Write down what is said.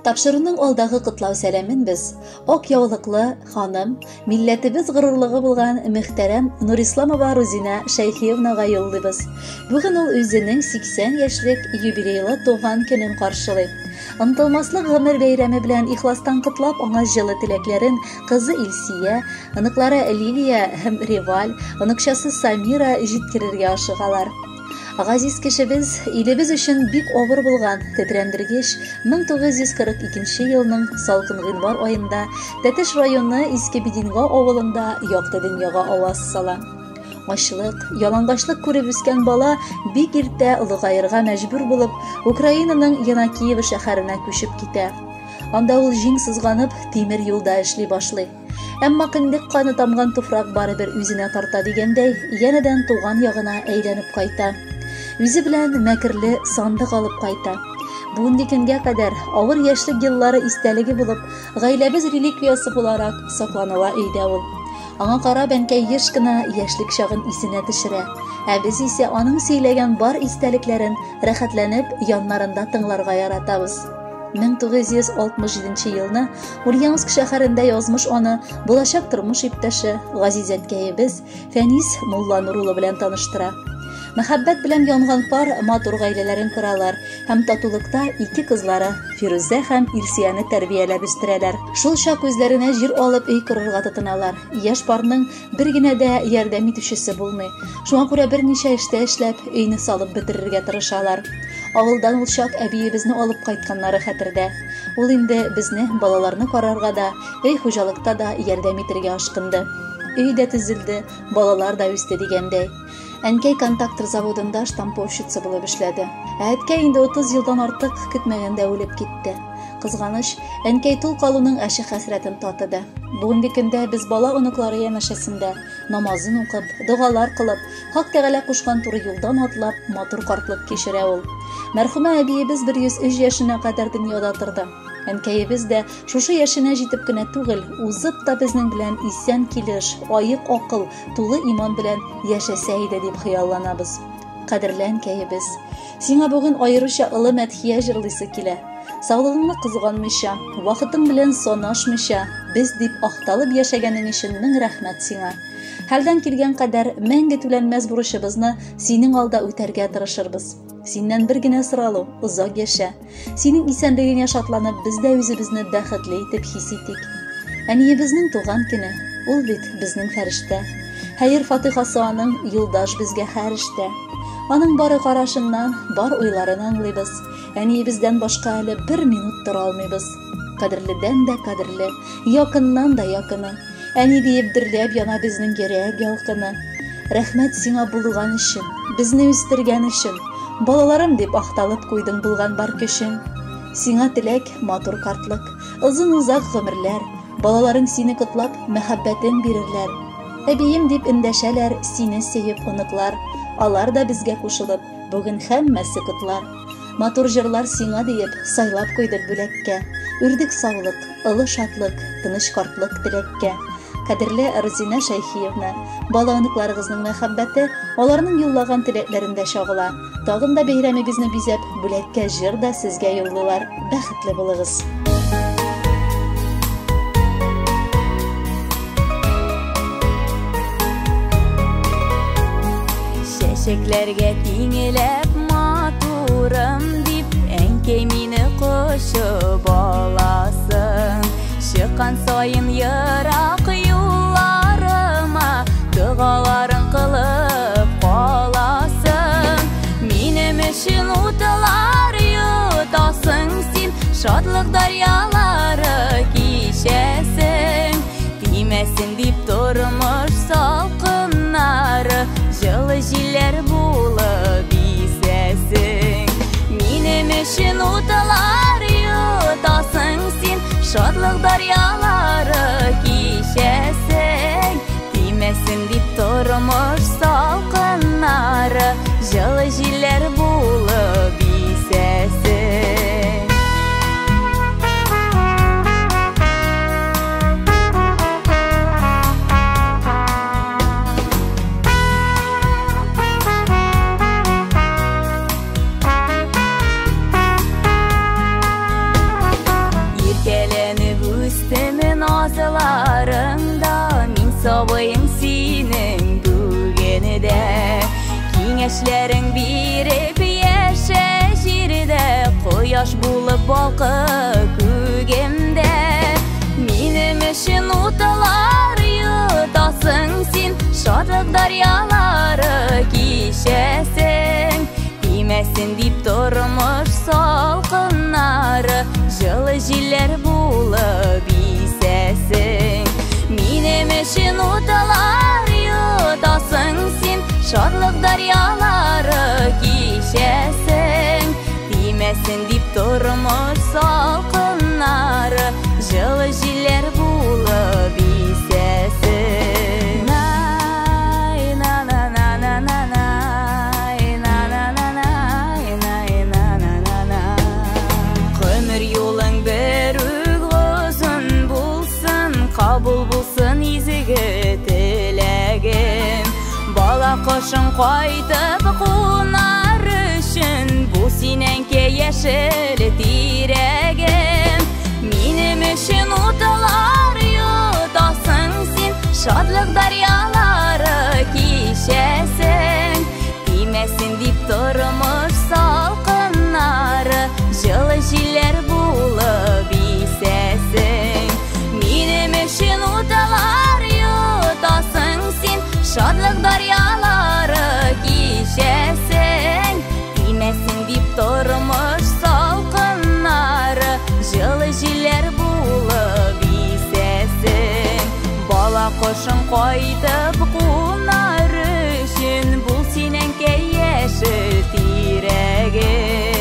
Тапшыруның алдагы котлау сәламен без ак яулыклы ханым, милләтебез горурлыгы булган мөхтәрәм Нурисламова Рузина Шәйхиевнага юллыйбыз. Бүген ул үзенең 80 яшьлек юбилейлы туган көнен каршылый. Ынтылмаслык гомер бәйрәме белән ихластан котлап аңа җылы теләкләрен кызы Илсия, аныклары Лилия һәм Реваль, аныкчасы Самира җиткерергә ашыгалар. Газиз кешебез илебез өчен бик авыр булган тетрәндергеч 1942 елның салкын гыйнвар аенда Тәтеш районы Иске Бединга авылында якты дөньяга аваз сала. Ачлык, ялангачлык күреп үскән бала бик иртә улыгаерга мәҗбүр булып, Украинаның Янакиево шәһәренә күчеп китә. Анда ул җиң сызганып, тимер юлда эшли башлый. Әмма кындык каны тамган туфрак барыбер үзенә тарта дигәндәй, янәдән туган ягына әйләнеп кайта. Үзе белән мәкерле сандык алып кайта. Бүгенге көнгә кадәр авыр яшьлек еллары истәлеге булып, гаиләбез реликвиясы буларак сакланыла өйдә ул. Аңа карап әнкәй еш кына яшьлек чагын исенә төшерә. Ә без исә аның сөйләгән бар истәлекләрен рәхәтләнеп яннарында тыңларга яратабыз. 1967 елны Ульяновск шәһәрендә язмыш аны булачак тормыш иптәше Газизәткәебез Фәнис Мулла Нурулы белән таныштыра. Мәхәббәт белән янган пар матур гаиләләрен коралар һәм татулыкта ике кызлары Фирүзә һәм Илсияне тәрбияләп үстерәләр. Шул чак үзләренә җир алып өй корырга тотыналар. Яшь парның бер генә дә ярдәм итүчесе булмый. Шуңа күрә берничә эштә эшләп өйне салып бетерергә тырышалар. Авылдан ул чак әбиебезне алып кайтканнары хәтердә. Ул инде безне, балаларны карарга да, өй хуҗалыкта да ярдәм итәргә ашкынды. Өй дә төзелде, балалар да үсте дигәндәй. Әнкәй контактор заводында штамповщица булып эшләде. Әткәй инде 30 елдан артык көтмәгәндә үлеп китте. Кызганыч, әнкәй тол калуның әше хәсрәтен татыды. Бүгенге көндә без бала оныклары янәшәсендә намазын укып, дугалар кылып, Хак Тәгалә кушкан туры юлдан атлап, матур картлык кичерә ул. Мәрхүмә әбиебез 103 яшенә кадәр дөньяда торды. Әнкәебез дә шушы яшенә җитеп кенә түгел, узып та безнең белән исән килеш, аек акыл, тулы иман белән яшәсә иде дип хыялланабыз. Кадерле әнкәебез, сиңа бүген аеруча олы мәдхия җырлыйсы килә. Саулыгыңны кызганмыйча, вакытың белән санашмыйча, без дип ахталып яшәгәнең өчен мең рәхмәт сиңа. Хәлдән килгән кадәр мәңге түләнмәс бурычыбызны синең алда үтәргә тырышырбыз. Синнән бер генә соралу, озак яшә. Синең исәнлегеңә шатланып, без дә үзебезне бәхетле итеп хис итик. Әниебезнең туган көне, ул бит безнең фәрештә. Хәер фатихасы аның юлдаш безгә һәр эштә. Аның бары карашыннан, бар уйларын аңлыйбыз. Әниебездән башка әле бер минут тора алмыйбыз. Кадерледән дә кадерле, якыннан да якыны. Әни диеп дөрләп яна безнең йөрәк ялкыны. Рәхмәт сиңа булган өчен, безне үстергән өчен. Балаларым дип ахталып куйдың булган бар көчең. Сиңа теләк матур картлык, озын-узак гомерләр. Балаларың сине котлап, мәхәббәтен бирерләр. Әбием дип эндәшәләр, сине сөеп оныклар. Алар да безгә кушылып, бүген һәммәсе котлар. Матур җырлар сиңа диеп сайлап куйдык бүләккә. Үрдек саулык, олы шатлык, тыныч картлык теләккә. Кадерле Рузина Шәйхиевна, бала оныкларыгызның мәхәббәте аларның юллаган теләкләрендә чагыла. Тагын да бәйрәмегезне бизәп, бүләккә җыр да сезгә юллыйлар. Бәхетле булыгыз. Чәчәкләргә тиңеләп матурым дип, әнкәй мине кочып аласың. Чыккан сайын ерак юлларыма дугаларын кылып каласың. Минем өчен утылар йотасың син, шатлык дарьялары кичәсең. Тимәсен дип тормыш салкыннары, җылы җилләр булып исәсең. Минем өчен утылар йотасың син, шатлык дарьялары кичәсең. Тимәсен дип тормыш салкыннары, җылы җилләр булып исәсең. sayın senin bugünde. Kengeshlerin birip yaşa jirde, Koyaş bulup balkı kugimde. Menim üçün utalar yutasın sen, Şadlık daryaları kişesin. Demesin deyip durmuş salkınları, Жылы жiller bulup isesin. Menim üçün utalar yutasın sen, Şadlık daryaları kişesin. Demesin deyip durmuş salkınları, Жылы жiller bulup isesin. Kabul bulsun izigi tilegim. Bala koşun qaytıp qonar üçün, Bu senenke yeşil tiregim. Menim üçün utalar yutasın sen, Şadlık daryaları kişesin. Demesin deyip durmuş salkınları, Жылы jiller bulup isesin. Menim üçün utalar yutasın sen, Şadlık daryaları kişesin. Demesin deyip durmuş salkınları, Жылы jiller bulup isesin. Bala koşun qaytıp qonar üçün, Bu senenke yeşil tiregim.